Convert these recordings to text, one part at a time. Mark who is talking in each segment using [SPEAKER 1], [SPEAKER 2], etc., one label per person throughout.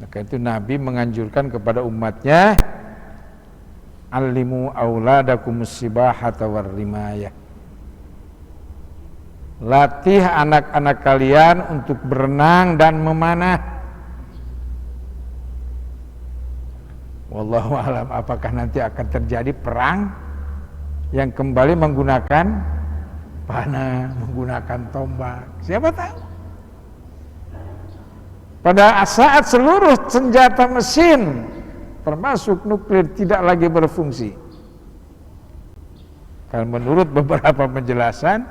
[SPEAKER 1] Maka itu Nabi menganjurkan kepada umatnya, allimu auladakumus sibahata warrimayah. Latih anak-anak kalian untuk berenang dan memanah. Wallahu alam, apakah nanti akan terjadi perang yang kembali menggunakan panah, menggunakan tombak? Siapa tahu. Pada saat seluruh senjata mesin termasuk nuklir tidak lagi berfungsi. Kalau menurut beberapa penjelasan,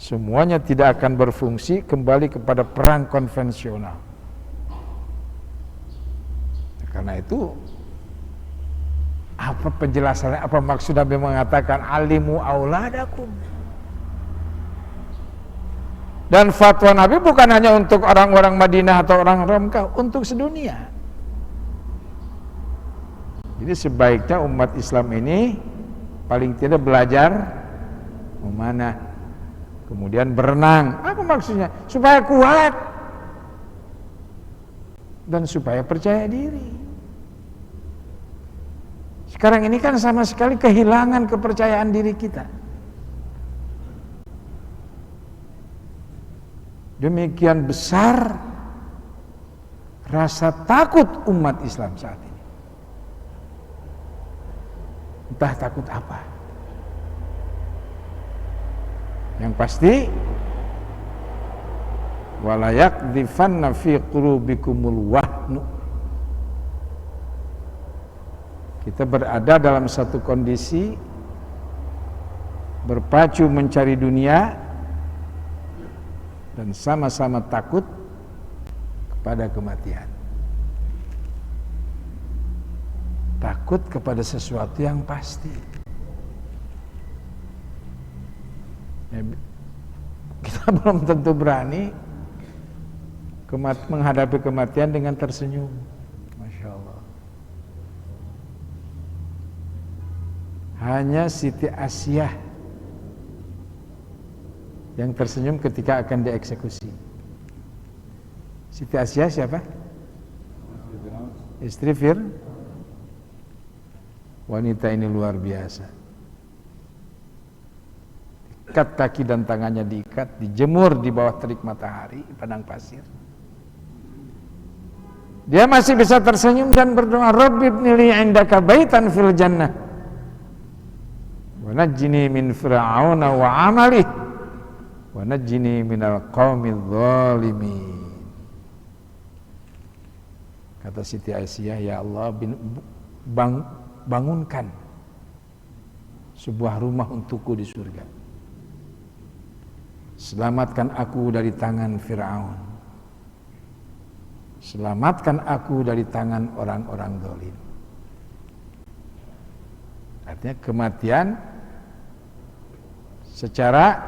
[SPEAKER 1] semuanya tidak akan berfungsi, kembali kepada perang konvensional. Karena itu, apa penjelasannya, apa maksud Nabi mengatakan alimu auladakum? Dan fatwa Nabi bukan hanya untuk orang-orang Madinah atau orang-orang Mekah, untuk sedunia. Jadi sebaiknya umat Islam ini paling tidak belajar memanah, kemudian berenang. Apa maksudnya? Supaya kuat dan supaya percaya diri. Sekarang ini kan sama sekali kehilangan kepercayaan diri kita. Demikian besar rasa takut umat Islam saat ini. Entah takut apa. Yang pasti, wala yaqdhifanna fi qulubikumul wahnu. Kita berada dalam satu kondisi berpacu mencari dunia dan sama-sama takut kepada kematian. Takut kepada sesuatu yang pasti. Kita belum tentu berani menghadapi kematian dengan tersenyum. Masya Allah. Hanya Siti Asiyah yang tersenyum ketika akan dieksekusi. Siti Asiyah siapa? Istri Fir'aun. Wanita ini luar biasa. Ikat kaki dan tangannya diikat, dijemur di bawah terik matahari, padang pasir. Dia masih bisa tersenyum dan berdoa, Rabbi ibnili indaka baitan fil jannah wa najjini min fir'auna wa amalih wa najjini minal qaumidz zalimin. Kata Siti Aisyah, ya Allah, bangunkan sebuah rumah untukku di surga. Selamatkan aku dari tangan Fir'aun. Selamatkan aku dari tangan orang-orang zalim. Artinya kematian secara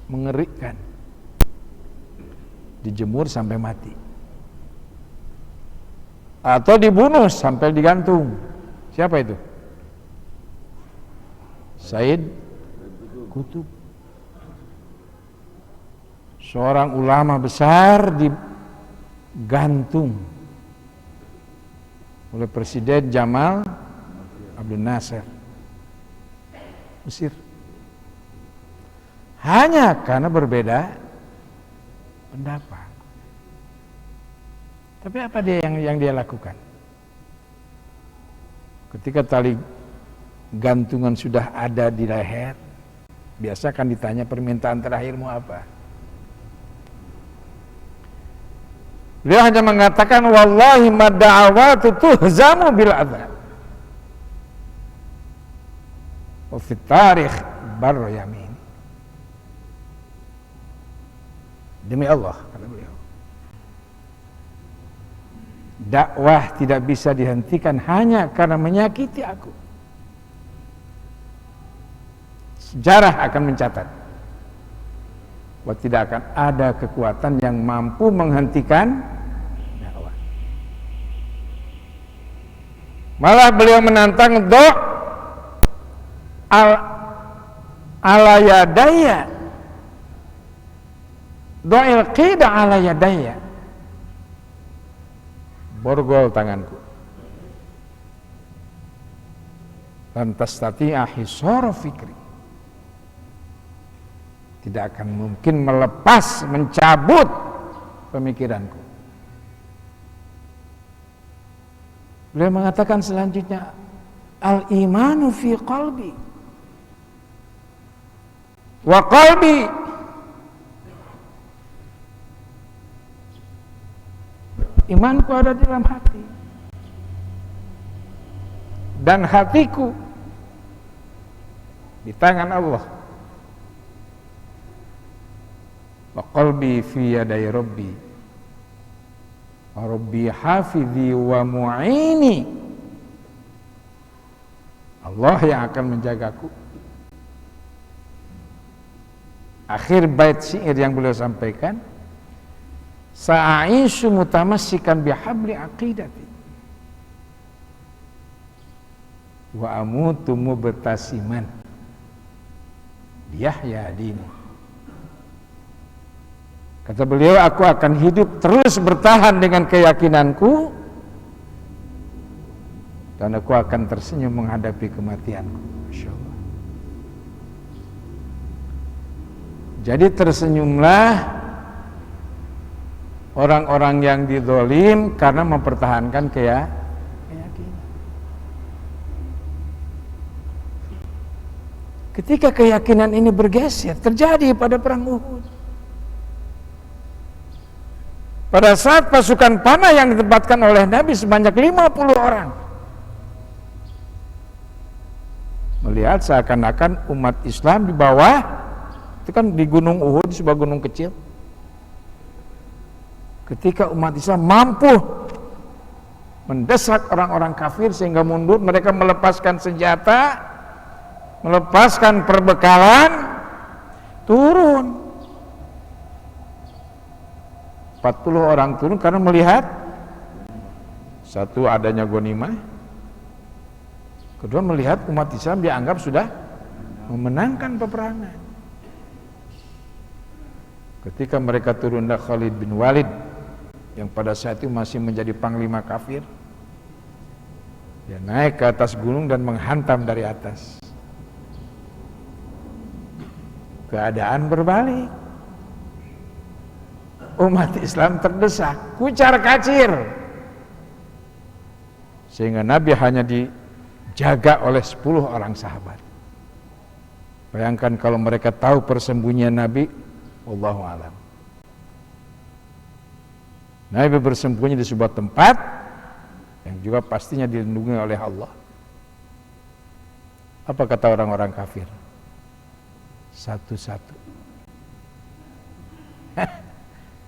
[SPEAKER 1] mengerikan, dijemur sampai mati, atau dibunuh sampai digantung. Siapa itu? Said Qutb, seorang ulama besar, digantung oleh Presiden Jamal Abdel Nasser Mesir, hanya karena berbeda pendapat. Tapi apa yang dia lakukan? Ketika tali gantungan sudah ada di leher, biasa kan ditanya, permintaan terakhirmu apa? Beliau hanya mengatakan, wallahi ma da'awatu tuhzamu bil adab wa fit tarikh barra yamin. Demi Allah, kata beliau, dakwah tidak bisa dihentikan hanya karena menyakiti aku. Sejarah akan mencatat bahwa tidak akan ada kekuatan yang mampu menghentikan dakwah. Malah beliau menantang ala yadaya, do'il qida ala yadaya. borgol tanganku. Lan tastati'a hisara fikri, tidak akan mungkin melepas, mencabut pemikiranku. Beliau mengatakan selanjutnya, al-imanu fi qalbi wa qalbi, imanku ada di dalam hati dan hatiku di tangan Allah. Wa qalbi fi yaday rabbi wa rabbi hafidhi wa mu'ini, Allah yang akan menjagaku. Akhir bait syair yang beliau sampaikan, sa'aishu mutamassikan bihabli aqidati wa amutu mubtasiman yahya dini. Kata beliau, aku akan hidup terus bertahan dengan keyakinanku dan aku akan tersenyum menghadapi kematianku. Masya Allah. Jadi tersenyumlah orang-orang yang dizalim karena mempertahankan keyakinan. Ketika keyakinan ini bergeser, terjadi pada perang Uhud. Pada saat pasukan panah yang ditempatkan oleh Nabi sebanyak 50 orang, melihat seakan-akan umat Islam di bawah, itu kan di Gunung Uhud, sebuah gunung kecil. Ketika umat Islam mampu mendesak orang-orang kafir sehingga mundur, mereka melepaskan senjata, melepaskan perbekalan, turun. 40 orang turun karena melihat satu, adanya ghanimah, kedua melihat umat Islam dianggap sudah memenangkan peperangan. Ketika mereka turun, Khalid bin Walid yang pada saat itu masih menjadi panglima kafir, dia naik ke atas gunung dan menghantam dari atas. Keadaan berbalik, umat Islam terdesak, kucar kacir, sehingga Nabi hanya dijaga oleh 10 orang sahabat. Bayangkan kalau mereka tahu persembunyian Nabi, wallahu alam. Nabi bersembunyi di sebuah tempat yang juga pastinya dilindungi oleh Allah. Apa kata orang-orang kafir? Satu-satu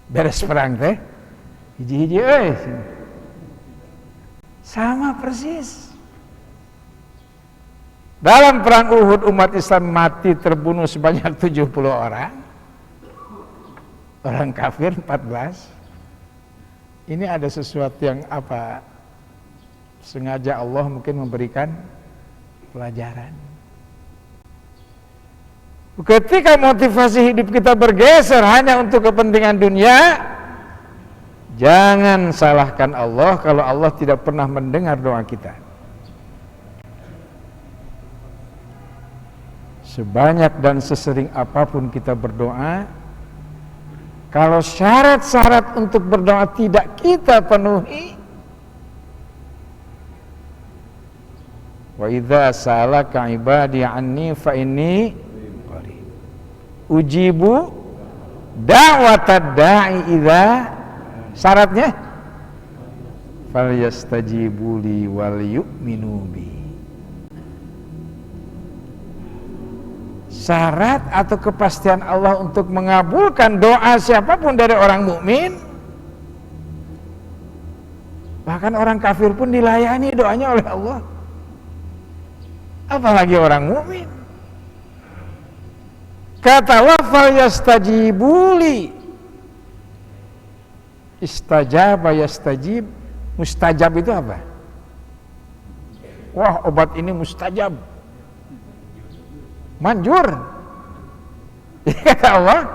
[SPEAKER 1] beres perang teh, hiji-hiji sama persis. Dalam perang Uhud umat Islam mati terbunuh sebanyak 70 orang, orang kafir 14. Ini ada sesuatu yang apa, sengaja Allah mungkin memberikan pelajaran. Ketika motivasi hidup kita bergeser hanya untuk kepentingan dunia, jangan salahkan Allah kalau Allah tidak pernah mendengar doa kita. Sebanyak dan sesering apapun kita berdoa, kalau syarat-syarat untuk berdoa tidak kita penuhi, wa idza salaka ibadi anni fa inni ujibu da'watad da'i idza, syaratnya falyastajibu li wal yu'minu bi. Syarat atau kepastian Allah untuk mengabulkan doa siapapun dari orang mukmin, bahkan orang kafir pun dilayani doanya oleh Allah, apalagi orang mukmin. Kata wafal yastajibuli, istajaba yastajib, mustajab itu apa? Wah, obat ini mustajab, manjur. Kata Allah,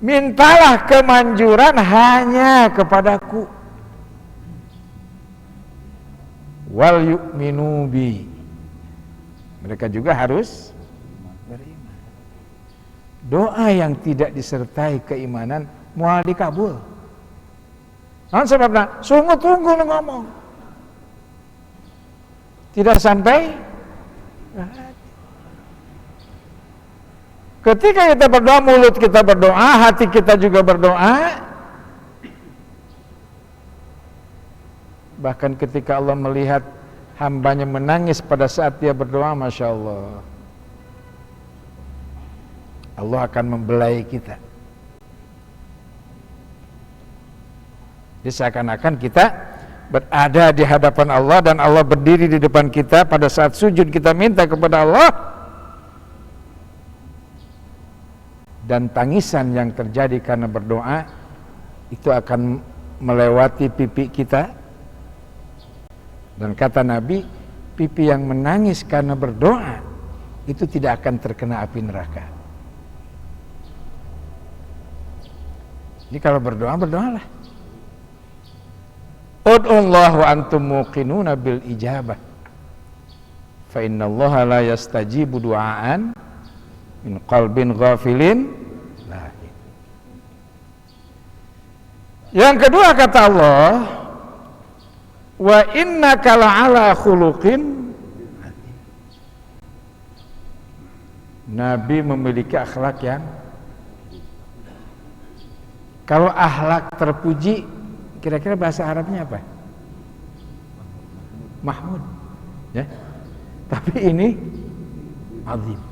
[SPEAKER 1] mintalah kemanjuran hanya kepadaku. wal yu'minu bi. Mereka juga harus beriman. Doa yang tidak disertai keimanan moal dikabul. Nah, sebabnya sungguh tunggu ngomong. Tidak sampai. Ketika kita berdoa, mulut kita berdoa, hati kita juga berdoa. Bahkan ketika Allah melihat hambanya menangis pada saat dia berdoa, Masya Allah, Allah akan membelai kita. Jadi seakan-akan kita berada di hadapan Allah dan Allah berdiri di depan kita. Pada saat sujud kita minta kepada Allah, dan tangisan yang terjadi karena berdoa itu akan melewati pipi kita. Dan kata Nabi, pipi yang menangis karena berdoa itu tidak akan terkena api neraka. Jadi kalau berdoa, berdoalah. Ud'ullah wa antum muqinuna bil ijabah. Fa innallaha la yastajibu du'aan min qalbin ghafilin lahin. Yang kedua kata Allah, wa innaka la'ala khuluqin. Nabi memiliki akhlak yang, kalau akhlak terpuji, kira-kira bahasa Arabnya apa? Mahmud, ya. Tapi ini azim.